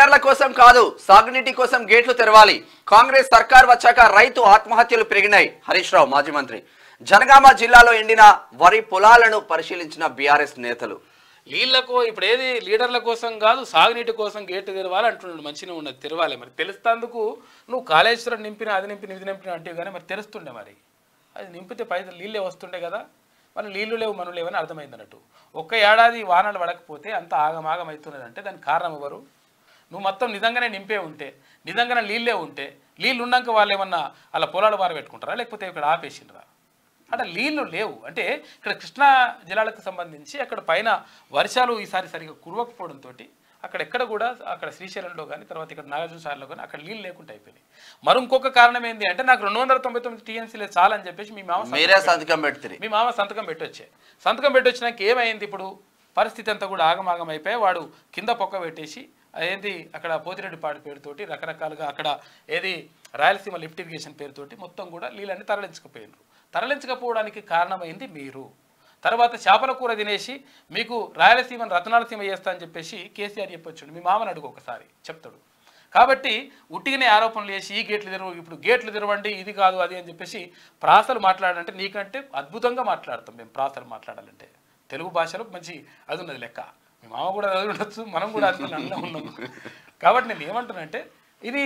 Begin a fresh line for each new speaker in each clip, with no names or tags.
లీడర్ల కోసం కాదు, సాగునీటి కోసం గేట్లు తెరవాలి. కాంగ్రెస్ సర్కార్ వచ్చాక రైతు ఆత్మహత్యలు పెరిగినాయి. హరీష్ రావు మాజీ మంత్రి. జనగామ జిల్లాలో ఎండిన వరి పొలాలను పరిశీలించిన బీఆర్ఎస్ నేతలు.
వీళ్ళకు ఇప్పుడు ఏది లీడర్ల కోసం కాదు, సాగునీటి కోసం గేటు తెరవాలి అంటున్నాడు. మంచిగా ఉన్నది, తెరవాలి. మరి తెలుస్తందుకు నువ్వు కాళేశ్వరం నింపిన అది నింపిన ఇది నింపిన అంటే కానీ మరి తెలుస్తుండే. మరి అది నింపితే పైసలు నీళ్ళే వస్తుండే కదా. మరి నీళ్లు లేవు మనులు లేవని అర్థమైంది అన్నట్టు. ఒక్క ఏడాది వానలు పడకపోతే అంత ఆగమాగం అవుతున్నదంటే దానికి కారణం ఎవరు? నువ్వు మొత్తం నిజంగానే నింపే ఉంటే, నిజంగానే నీళ్ళే ఉంటే, నీళ్ళు ఉన్నాక వాళ్ళు ఏమన్నా అలా పొలాలు బార పెట్టుకుంటారా, లేకపోతే ఇక్కడ ఆపేసిండ్రా? అంటే నీళ్లు లేవు అంటే ఇక్కడ కృష్ణా జిల్లాలకు సంబంధించి అక్కడ పైన వర్షాలు ఈసారి సరిగ్గా కురవకపోవడంతో అక్కడెక్కడ కూడా అక్కడ శ్రీశైలంలో కానీ తర్వాత ఇక్కడ నాగార్జునసాగర్లో కానీ అక్కడ నీళ్ళు లేకుండా అయిపోయినాయి. మరి ఇంకొక కారణం ఏంటి అంటే నాకు 299 టీఎంసీలే చాలని చెప్పేసి మీ మామ సంతకం పెట్టొచ్చే. సంతకం పెట్టొచ్చినాక ఏమైంది? ఇప్పుడు పరిస్థితి అంతా కూడా ఆగమాగం అయిపోయి వాడు కింద పొక్క పెట్టేసి ఏంది అక్కడ పోతిరెడ్డిపాడు పేరుతోటి రకరకాలుగా అక్కడ ఏది రాయలసీమ లిఫ్ట్ ఇరిగేషన్ పేరుతోటి మొత్తం కూడా నీళ్ళన్నీ తరలించకపోయినారు. తరలించకపోవడానికి కారణమైంది మీరు. తర్వాత చేపల కూర తినేసి మీకు రాయలసీమను రతనాలసీమ చేస్తా అని చెప్పేసి కేసీఆర్ చెప్పొచ్చుండు. మీ మామని అడుగు ఒకసారి చెప్తాడు. కాబట్టి ఉట్టిగానే ఆరోపణలు చేసి ఈ గేట్లు తెరవ, ఇప్పుడు గేట్లు తెరవండి, ఇది కాదు అది అని చెప్పేసి ప్రాసలు మాట్లాడాలంటే నీకంటే అద్భుతంగా మాట్లాడతాం మేము. ప్రాసలు మాట్లాడాలంటే తెలుగు భాషలో మంచి అది ఉన్నది లెక్క. మీ మామ కూడా అది ఉండొచ్చు, మనం కూడా అది అన్న ఉన్నాము. కాబట్టి నేను ఏమంటున్నానంటే ఇది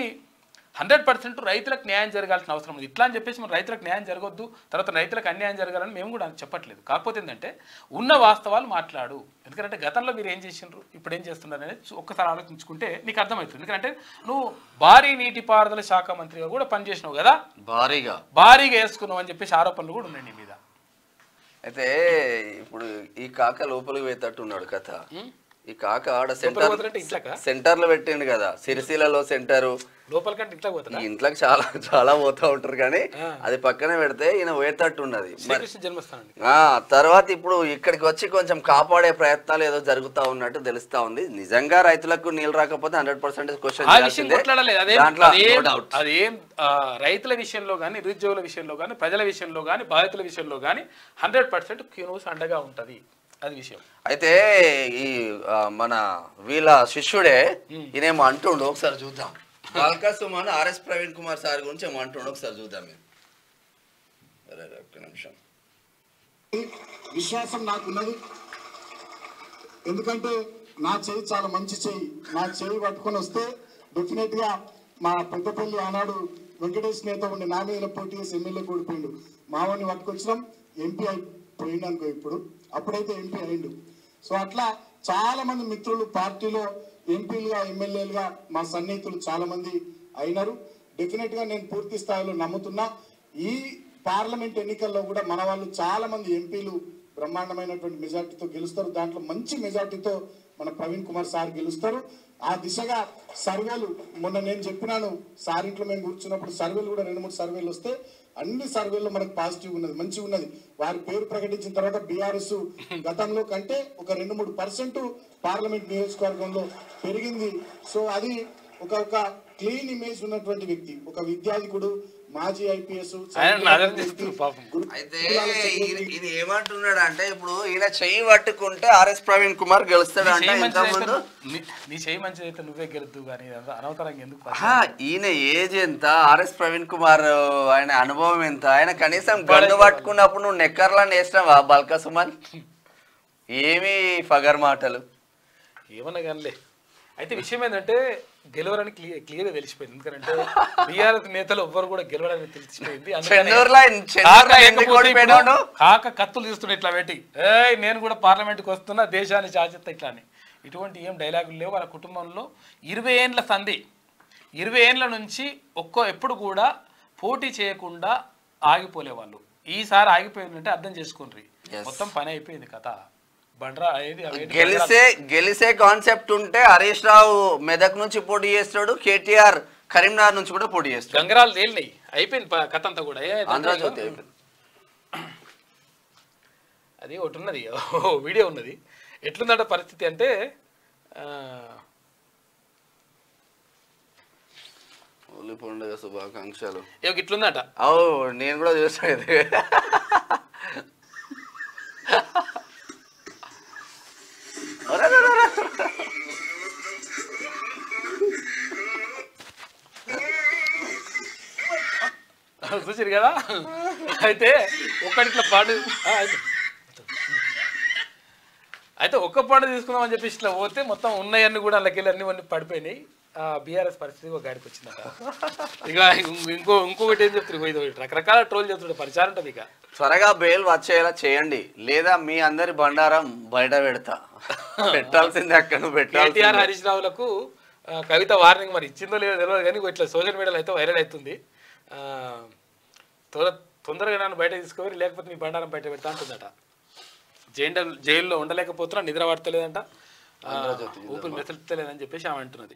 100% రైతులకు న్యాయం జరగాల్సిన అవసరం ఉంది. ఇట్లా అని చెప్పేసి మన రైతులకు న్యాయం జరగొద్దు, తర్వాత రైతులకు అన్యాయం జరగాలని మేము కూడా చెప్పట్లేదు. కాకపోతే ఏంటంటే ఉన్న వాస్తవాలు మాట్లాడు. ఎందుకంటే గతంలో మీరు ఏం చేసిండ్రు, ఇప్పుడు ఏం చేస్తున్నారు అనేది ఒక్కసారి ఆలోచించుకుంటే నీకు అర్థమవుతుంది. ఎందుకంటే నువ్వు భారీ నీటిపారుదల శాఖ మంత్రిగా కూడా పనిచేసినావు కదా, భారీగా వేసుకున్నావు అని చెప్పేసి ఆరోపణలు కూడా ఉన్నాయి నీ మీద.
అయితే ఇప్పుడు ఈ కాక లోపలికి పోయేటట్టు ఉన్నాడు కథ. ఈ కాక ఆడ సెంటర్ లో పెట్టిండు కదా, సిరిసిల్లలో సెంటరు
లోపలికంటే
ఇంట్లోకి చాలా చాలా పోతా ఉంటారు కానీ అది పక్కనే పెడితే ఈయన పోయేటట్టు ఉన్నది. తర్వాత ఇప్పుడు ఇక్కడికి వచ్చి కొంచెం కాపాడే ప్రయత్నాలు ఏదో జరుగుతా ఉన్నట్టు తెలుస్తా ఉంది. నిజంగా రైతులకు నీళ్ళు రాకపోతే 100% క్వశ్చన్
అదేం రైతుల విషయంలో కానీ, నిరుద్యోగుల విషయంలో కానీ, ప్రజల విషయంలో కానీ, బాధితుల విషయంలో కానీ 100% క్యూనూస్ అండగా ఉంటది. అది విషయం.
అయితే ఈ మన వీళ్ళ శిష్యుడే ఈయనేమో అంటుండు, ఒకసారి చూద్దాం. బాల్కా సుమన్ ఆర్ఎస్ ప్రవీణ్ కుమార్ సార్ గురించి ఏమో అంటుండు, ఒకసారి చూద్దాం. ఒక్క నిమిషం.
విశ్వాసం నాకున్నది, ఎందుకంటే నా చేయి చాలా మంచి చేయి. నా చేయి పట్టుకొని వస్తే డెఫినెట్ గా మా పెద్దపల్లి ఆనాడు వెంకటేష్ నేత ఉండి నా మీద పోటీ చేసి ఎమ్మెల్యే కూడిపోయిండు. మావాడిని పట్టుకొచ్చినాం, ఎంపీ అయిపోయిండు అనుకో. ఇప్పుడు అప్పుడైతే ఎంపీ అయిండు. సో అట్లా చాలా మంది మిత్రులు పార్టీలో ఎంపీలుగా, ఎమ్మెల్యేలుగా మా సన్నిహితులు చాలా మంది అయినారు. డెఫినెట్ గా నేను పూర్తి స్థాయిలో నమ్ముతున్నా. ఈ పార్లమెంట్ ఎన్నికల్లో కూడా మన వాళ్ళు చాలా మంది ఎంపీలు బ్రహ్మాండమైనటువంటి మెజార్టీతో గెలుస్తారు. దాంట్లో మంచి మెజార్టీతో మన ప్రవీణ్ కుమార్ సార్ గెలుస్తారు. ఆ దిశగా సర్వేలు మొన్న నేను చెప్పినాను, సార్ ఇంట్లో మేము కూర్చున్నప్పుడు సర్వేలు కూడా 2-3 సర్వేలు వస్తే అన్ని సర్వేల్లో మనకు పాజిటివ్ ఉన్నది, మంచిగా ఉన్నది. వారి పేరు ప్రకటించిన తర్వాత బీఆర్ఎస్ గతంలో కంటే ఒక 2-3% పార్లమెంట్ నియోజకవర్గంలో పెరిగింది. సో అది ఒక క్లీన్ ఇమేజ్ ఉన్నటువంటి వ్యక్తి, ఒక విద్యాధికుడు, మాజీ ఐపీఎస్.
అయితే ఇది ఏమంటున్నాడు అంటే ఇప్పుడు ఈయన చెయ్యి పట్టుకుంటే ఆర్ఎస్ ప్రవీణ్ కుమార్ గెలుస్తాడు అంటే
నీ చెయ్యి మంచిది అయితే నువ్వే గెలుద్దు కానీ అనవసరంగా ఎందుకు?
ఈయన ఏజ్ ఎంత, ఆర్ఎస్ ప్రవీణ్ కుమార్ ఆయన అనుభవం ఎంత, ఆయన కనీసం గండు పట్టుకున్నప్పుడు నువ్వు నెక్కర్లా వేసినావా బాల్కా సుమన్? ఏమి ఫగర్ మాటలు
ఏమన్నా కానీ. అయితే విషయం ఏంటంటే గెలవరని క్లియర్గా తెలిసిపోయింది. ఎందుకంటే బీఆర్ఎస్ నేతలు ఎవ్వరు కూడా గెలవడానికి తెలిసిపోయింది. కాక కత్తులు తీస్తుండే ఇట్లా పెట్టి, నేను కూడా పార్లమెంట్కి వస్తున్నా, దేశాన్ని చాచిస్తా ఇట్లా అని. ఇటువంటి ఏం డైలాగులు లేవు. వాళ్ళ కుటుంబంలో 20 ఏండ్ల సంధి, 20 ఏండ్ల నుంచి ఎప్పుడు కూడా పోటీ చేయకుండా ఆగిపోలేవాళ్ళు. ఈసారి ఆగిపోయిందంటే అర్థం చేసుకోండి, మొత్తం పని అయిపోయింది కథ.
గెలిసే కాన్సెప్ట్ ఉంటే హరీష్ రావు మెదక్ నుంచి పోటీ చేస్తాడు, కేటీఆర్ కరీంనగర్ నుంచి కూడా పోటీ చేస్తాడు.
గంగరాలు తేలినాయి, అయిపోయింది కథ అంతా కూడా.
ఆంధ్రజ్యోతి
అది ఒకటి ఉన్నది, వీడియో ఉన్నది. ఎట్లుందంట పరిస్థితి అంటే
హోలీ పండుగ శుభాకాంక్షలు
ఇట్లుందట.
నేను కూడా చూసాను.
చూసారు కదా. అయితే ఒక్కటిట్లా పాడు అయితే ఒక్క పండు తీసుకుందామని చెప్పి ఇట్లా పోతే మొత్తం ఉన్నాయన్నీ కూడా అందులోకి అన్ని పడిపోయినాయి. బీఆర్ఎస్ పరిస్థితి ఒక గాడికి వచ్చిందట. ఇక ఇంకొకటి ఏం చెప్తారు, ఇది రకరకాల ట్రోల్ చెప్తుంటే పరిచారం ఉంటుంది. ఇక
త్వరగా బెయిల్ వచ్చేలా చేయండి, లేదా మీ అందరి బండారం బయట పెడతా. పెట్టాల్సిందే అక్కడ పెట్టాలి.
కేటీఆర్ హరీష్ రావులకు కవిత వార్నింగ్ మరి ఇచ్చిందో లేదో తెలియదు కానీ ఇట్లా సోషల్ మీడియాలో అయితే వైరల్ అవుతుంది. తొందరగా నన్ను బయట తీసుకోవాలి, లేకపోతే మీ బండారం బయట పెడతా అంటుందట. జైల్లో ఉండలేకపోతున్నా, నిద్ర పడతలేదంట, ఊపిరి మెసలుతలేదని చెప్పేసి ఆమె అంటున్నది.